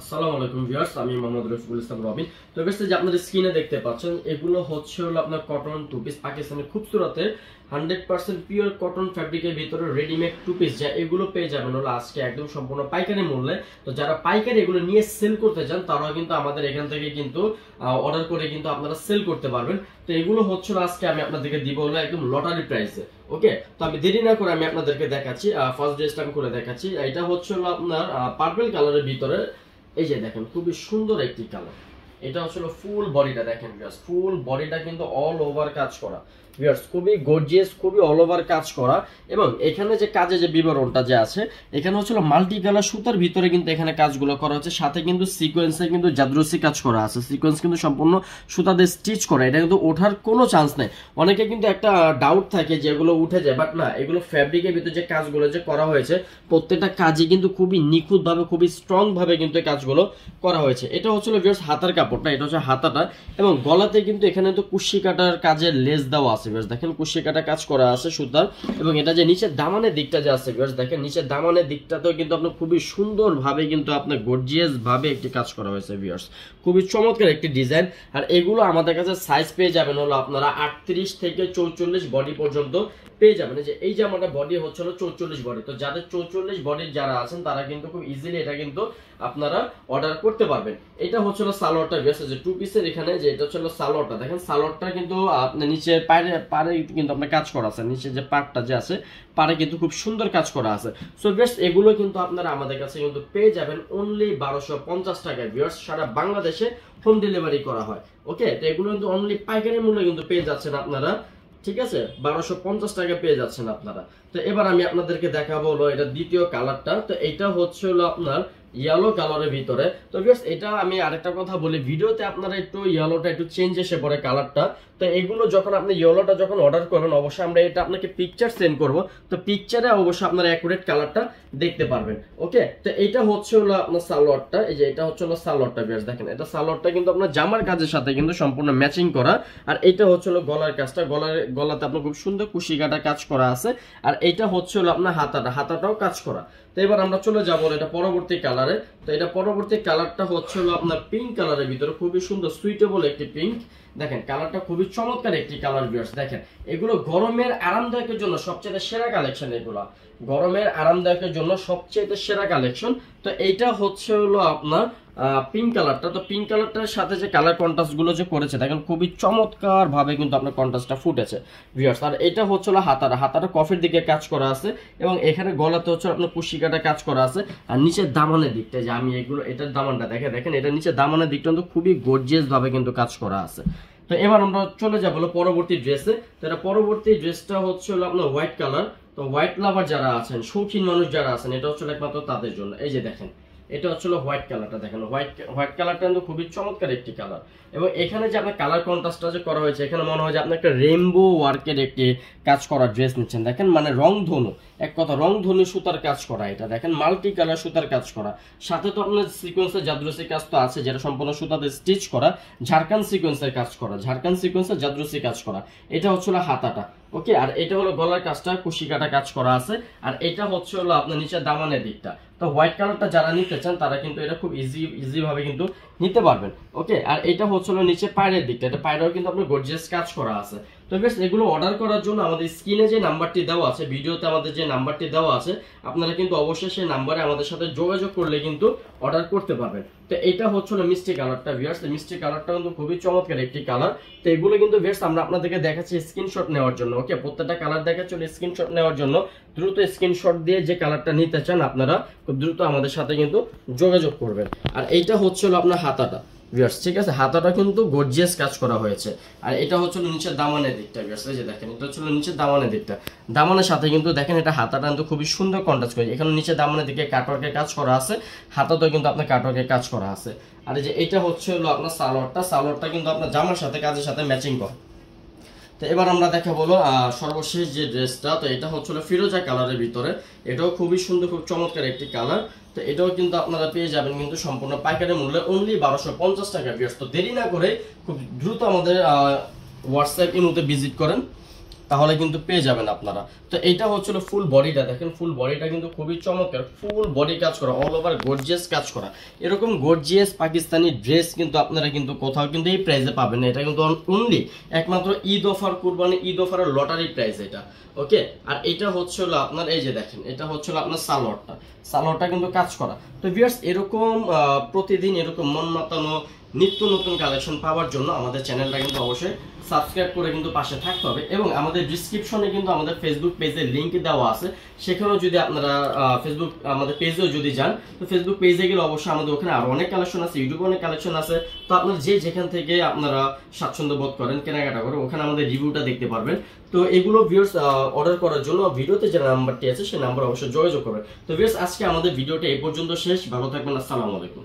আসসালামু আলাইকুম ভিউয়ার্স, আমি মোহাম্মদ রফিকুল ইসলাম রবিন। তো বেশি যে আপনাদের স্ক্রিনে দেখতে পাচ্ছেন, এগুলো হচ্ছে হলো আপনার কটন টু পিস, পাকিস্তানি খুবসুরতের 100% পিওর কটন ফ্যাব্রিকের ভিতরে রেডিমেড টু পিস, যা এগুলো পেয়ে যাবেন হলো আজকে একদম সম্পূর্ণ পাইকারি মূল্যে। তো যারা পাইকারি এগুলো নিয়ে সেল করতে চান তারাও কিন্তু আমাদের এখান থেকে কিন্তু অর্ডার করে কিন্তু আপনারা সেল করতে পারবেন। তো এগুলো হচ্ছে আজকে আমি আপনাদেরকে দিব হলো একদম লটারি প্রাইসে। ওকে, তো আমি দেরি না করে আমি আপনাদেরকে দেখাচ্ছি। ফার্স্ট ড্রেসটা আমি করে দেখাচ্ছি। এটা হচ্ছে হলো আপনার পার্পল কালারের ভিতরে, এই যে দেখেন খুবই সুন্দর একটি কালার। এটা হচ্ছে ফুল বডিটা দেখেন ভিউয়ার্স, ফুল বডিটা কিন্তু অল ওভার কাজ করা ভিউয়ার্স, খুবই গর্জিয়াস, খুবই অল ওভার কাজ করা। এবং এখানে যে কাজে যে বিবরণটা যে আছে, এখানে হচ্ছে মাল্টি কালার সুতার ভিতরে কিন্তু এখানে কাজগুলো করা হচ্ছে, সাথে কিন্তু সিকোয়েন্সে কিন্তু জাদরুসি কাজ করা আছে। সিকোয়েন্স কিন্তু সম্পূর্ণ সুতা দিয়ে স্টিচ করা, এটা কিন্তু ওঠার কোনো চান্স নেই। অনেকে কিন্তু একটা ডাউট থাকে যে এগুলো উঠে যায়, বাট না, এগুলো ফ্যাব্রিকের ভিতরে যে কাজগুলো যে করা হয়েছে প্রত্যেকটা কাজই কিন্তু খুবই নিখুঁতভাবে, খুবই স্ট্রং ভাবে কিন্তু এই কাজগুলো করা হয়েছে। এটা হচ্ছে ভিউয়ার্স হাতার কাপড়টা, এটা হচ্ছে হাতাটা। এবং গলাতে কিন্তু এখানে তো কুশি কাটার কাজের লেস দেওয়া আছে ভিউয়ার্স, দেখেন কুশি কাটা কাজ করা আছে সুতার। এবং এটা যে নিচের দামানের দিকটা যে আছে ভিউয়ার্স, দেখেন নিচের দামানের দিকটাতেও কিন্তু আপনার খুবই সুন্দর ভাবে কিন্তু আপনার গর্জিয়াস ভাবে একটি কাজ করা হয়েছে ভিউয়ার্স, খুবই চমৎকার একটি ডিজাইন। আর এগুলো আমাদের কাছে সাইজ পেয়ে যাবেন হলো আপনারা 38 থেকে 44 বডি পর্যন্ত পেয়ে যাবেন। যে এই জামাটা বডি হচ্ছে হলো 44 বডি। তো যাদের 44 বডির যারা আছেন তারা কিন্তু খুব ইজিলি এটা কিন্তু আপনারা অর্ডার করতে পারবেন। এটা হচ্ছে হলো সালোয়ারটা ভিউয়ার্স, যে টু পিসের এখানে যে এটা হচ্ছে হলো সালোয়ারটা, দেখেন সালোয়ারটা কিন্তু আপনার নিচে পাড়ে কিন্তু আপনার কাজ করা আছে, নিচে যে পাড়টা যে আছে পাড়ে কিন্তু খুব সুন্দর কাজ করা আছে। সো ভিউয়ার্স এগুলো কিন্তু আপনারা আমাদের কাছে কিন্তু পেয়ে যাবেন অনলি 1250 টাকায় ভিউয়ার্স, সারা বাংলাদেশে হোম ডেলিভারি করা হয়। ওকে, তো এগুলো কিন্তু অনলি পাইকারি মূল্যে কিন্তু পেয়ে যাচ্ছেন আপনারা, ঠিক আছে, 1250 টাকা পেয়ে যাচ্ছেন আপনারা। তো এবার আমি আপনাদেরকে দেখাবো হলো এটা দ্বিতীয় কালারটা। তো এটা হচ্ছে হলো আপনার ইয়েলো কালারের ভিতরে। তো ভিউয়ার্স এটা আমি আরেকটা কথা বলি, ভিডিওতে আপনারা একটু ইয়েলোটা একটু চেঞ্জ এসে পড়ে কালারটা। তো এগুলো যখন আপনি ইয়েলোটা যখন অর্ডার করবেন, অবশ্যই আমরা এটা আপনাকে পিকচার সেন্ড করব। তো পিকচারে অবশ্যই আপনারা অ্যাকুরেট কালারটা দেখতে পারবেন। ওকে, তো এটা হচ্ছে হলো আপনার সালোয়ারটা, এই যে এটা হচ্ছে হলো সালোয়ারটা ভিউয়ার্স, দেখেন এটা সালোয়ারটা কিন্তু আপনার জামার কাজের সাথে কিন্তু সম্পূর্ণ ম্যাচিং করা। আর এটা হচ্ছে হলো গলার কাজটা, গলাতে আপনার খুব সুন্দর কুশি কাটা কাজ করা আছে। আর এটা হচ্ছে হলো আপনার হাতাটাও কাজ করা। তো এবার আমরা চলে যাবো এটা পরবর্তী কালারে। তো এটা পরবর্তী কালারটা হচ্ছে হলো আপনার পিঙ্ক কালারের ভিতরে, খুবই সুন্দর সুইটেবল একটি পিঙ্ক। দেখেন কালারটা খুবই চমৎকার একটি কালার ভিউয়ার্স। দেখেন এগুলো গরমের আরামদায়কের জন্য সবচেয়ে সেরা কালেকশন, এগুলো গরমের আরামদায়কের জন্য সবচেয়ে সেরা কালেকশন। তো এইটা হচ্ছে হলো আপনার পিঙ্ক কালারটা। তো পিঙ্ক কালারটার সাথে যে কালার কন্ট্রাস্ট গুলো যে করেছে দেখেন খুবই চমৎকার ভাবে কিন্তু আপনার কন্ট্রাস্টটা ফুটেছে ভিউয়ার্স। আর এটা হচ্ছে হলো হাতাটা কফির দিকে কাজ করা আছে। এবং এখানে গলাতে হচ্ছে আপনার কুশিকাটা কাজ করা আছে। আর নিচের দামানের দিকটা যে আমি এগুলো এটার দামানটা দেখেন এটা নিচের দামানের দিকটা কিন্তু খুবই গর্জিয়াস ভাবে কিন্তু কাজ করা আছে। তো এবার আমরা চলে যাবো পরবর্তী ড্রেসে। তো এটা পরবর্তী ড্রেসটা হচ্ছে হলো আপনার হোয়াইট কালার। তো হোয়াইট লাভার যারা আছেন, শৌখিন মানুষ যারা আছেন, এটা হচ্ছে একমাত্র তাদের জন্য। এই যে দেখেন এটা হচ্ছে হোয়াইট কালারটা, দেখেন হোয়াইট কালারটা কিন্তু খুবই চমৎকার একটি কালার। এবং এখানে যে আপনার কালার কন্ট্রাস্টটা যে করা হয়েছে, এখানে মনে হয় যে আপনি একটা রেইনবো ওয়ার্কের একটি কাজ করা ড্রেস নিচ্ছেন। দেখেন মানে রংধনু, এক কথা রংধনু সুতার কাজ করা, এটা দেখেন মাল্টি কালার সুতার কাজ করা। সাথে তো আপনার সিকোয়েন্সের জাদরুসি কাজ তো আছে, যেটা সম্পূর্ণ সুতাতে স্টিচ করা, ঝাড়খান সিকোয়েন্সের কাজ করা, ঝাড়খান সিকোয়েন্সের জাদরুসি কাজ করা। এটা হচ্ছে হাতাটা। ওকে, আর এটা হলো গলার কাজটা কুশি কাটা কাজ করা আছে। আর এটা হচ্ছে হলো আপনার নিচের দামানের দিকটা। তো হোয়াইট কালারটা যারা নিতে চান তারা কিন্তু এটা খুব ইজি ভাবে কিন্তু নিতে পারবেন। ওকে, আর এটা হচ্ছে হলো নিচে পায়ের দিকটা, এটা পায়েরও কিন্তু আপনার গর্জিয়াস কাজ করা আছে। তো বেশ এগুলো অর্ডার করার জন্য আমাদের স্ক্রিনে যে নাম্বারটি দেওয়া আছে, ভিডিওতে আমাদের যে নাম্বারটি দেওয়া আছে, আপনারা কিন্তু অবশ্যই সেই নাম্বারে আমাদের সাথে যোগাযোগ করলে কিন্তু অর্ডার করতে পারবেন। তো এটা হচ্ছে হলো মিষ্টি কালারটা ভিউয়ার্স, মিষ্টি কালারটা কিন্তু খুবই চমৎকার একটি কালার। তো এগুলো কিন্তু ভিউয়ার্স আমরা আপনাদেরকে দেখাচ্ছি স্ক্রিনশট নেওয়ার জন্য। ওকে, প্রত্যেকটা কালার দেখাচ্ছি স্ক্রিনশট নেওয়ার জন্য। দ্রুত স্ক্রিনশট দিয়ে যে কালারটা নিতে চান আপনারা খুব দ্রুত আমাদের সাথে কিন্তু যোগাযোগ করবেন। আর এইটা হচ্ছে হলো আপনার হাতাটা ভিউয়ার্স, ঠিক আছে, হাতাটা কিন্তু গর্জিয়াস কাজ করা হয়েছে। আর এটা হচ্ছে নিচের দামানের দিকটা ভিউয়ার্স, এই যে দেখেন এটা হচ্ছে নিচের দামানের দিকটা, দামানের সাথে কিন্তু দেখেন এটা হাতাটা কিন্তু খুবই সুন্দর কন্ট্রাস্ট করেছে। এখানে নিচে দামানের দিকে কাটওয়ার্কের কাজ করা আছে, হাতাতেও কিন্তু আপনার কাটওয়ার্কের কাজ করা আছে। আর এই যে এটা হচ্ছে হলো আপনার সালোয়ারটা কিন্তু আপনার জামার সাথে কাজের সাথে ম্যাচিং করে। তো এবার আমরা দেখা বলো সর্বশেষ যে ড্রেসটা। তো এটা হচ্ছে ফিরোজা কালারের ভিতরে, এটাও খুবই সুন্দর, খুব চমৎকার একটি কালার। তো এটাও কিন্তু আপনারা পেয়ে যাবেন কিন্তু সম্পূর্ণ পাইকারি মূল্যে অনলি 1250 টাকা ভিউয়ার্স। তো দেরি না করে খুব দ্রুত আমাদের হোয়াটসঅ্যাপ ইমোতে ভিজিট করেন, তাহলে কিন্তু পেয়ে যাবেন আপনারা। তো এটা হচ্ছিল ফুল বডিটা, দেখেন ফুল বডিটা কিন্তু খুবই চমৎকার, ফুল বডি কাজ করা, অল ওভার গর্জিয়াস কাজ করা। এরকম গর্জিয়াস পাকিস্তানি ড্রেস কিন্তু আপনারা কিন্তু কোথাও কিন্তু এই প্রাইসে পাবেন না। এটা কিন্তু অনলি একমাত্র ঈদ অফার, কুরবানি ঈদ অফারের লটারি প্রাইস এটা। ওকে, আর এটা হচ্ছে হলো আপনার, এই যে দেখেন এটা হচ্ছে হলো আপনার সালোয়ারটা কিন্তু কাজ করা। তো ভিউয়ার্স, এরকম প্রতিদিন এরকম মন মাতানো নিত্য নতুন কালেকশন পাওয়ার জন্য আমাদের চ্যানেলটা কিন্তু অবশ্যই সাবস্ক্রাইব করে কিন্তু পাশে থাকতে হবে। এবং আমাদের ডিসক্রিপশনে কিন্তু আমাদের ফেসবুক পেজের লিংক দেওয়া আছে, সেখানেও যদি আপনারা ফেসবুক আমাদের পেজেও যদি যান, তো ফেসবুক পেজে গেলে অবশ্যই আমাদের ওখানে আরো অনেক কালেকশন আছে, ইউটিউবে অনেক কালেকশন আছে। তো আপনারা যেখান থেকে আপনারা স্বাচ্ছন্দ্য বোধ করেন কেনাকাটা করে, ওখানে আমাদের রিভিউটা দেখতে পারবেন। তো এগুলো ভিউয়ার্স অর্ডার করার জন্য ভিডিওতে যে নাম্বারটি আছে সেই নাম্বার অবশ্যই যোগাযোগ করবেন। তো ভিউয়ার্স, আজকে আমাদের ভিডিওটা এই পর্যন্ত শেষ। ভালো থাকবেন, আসসালামু আলাইকুম।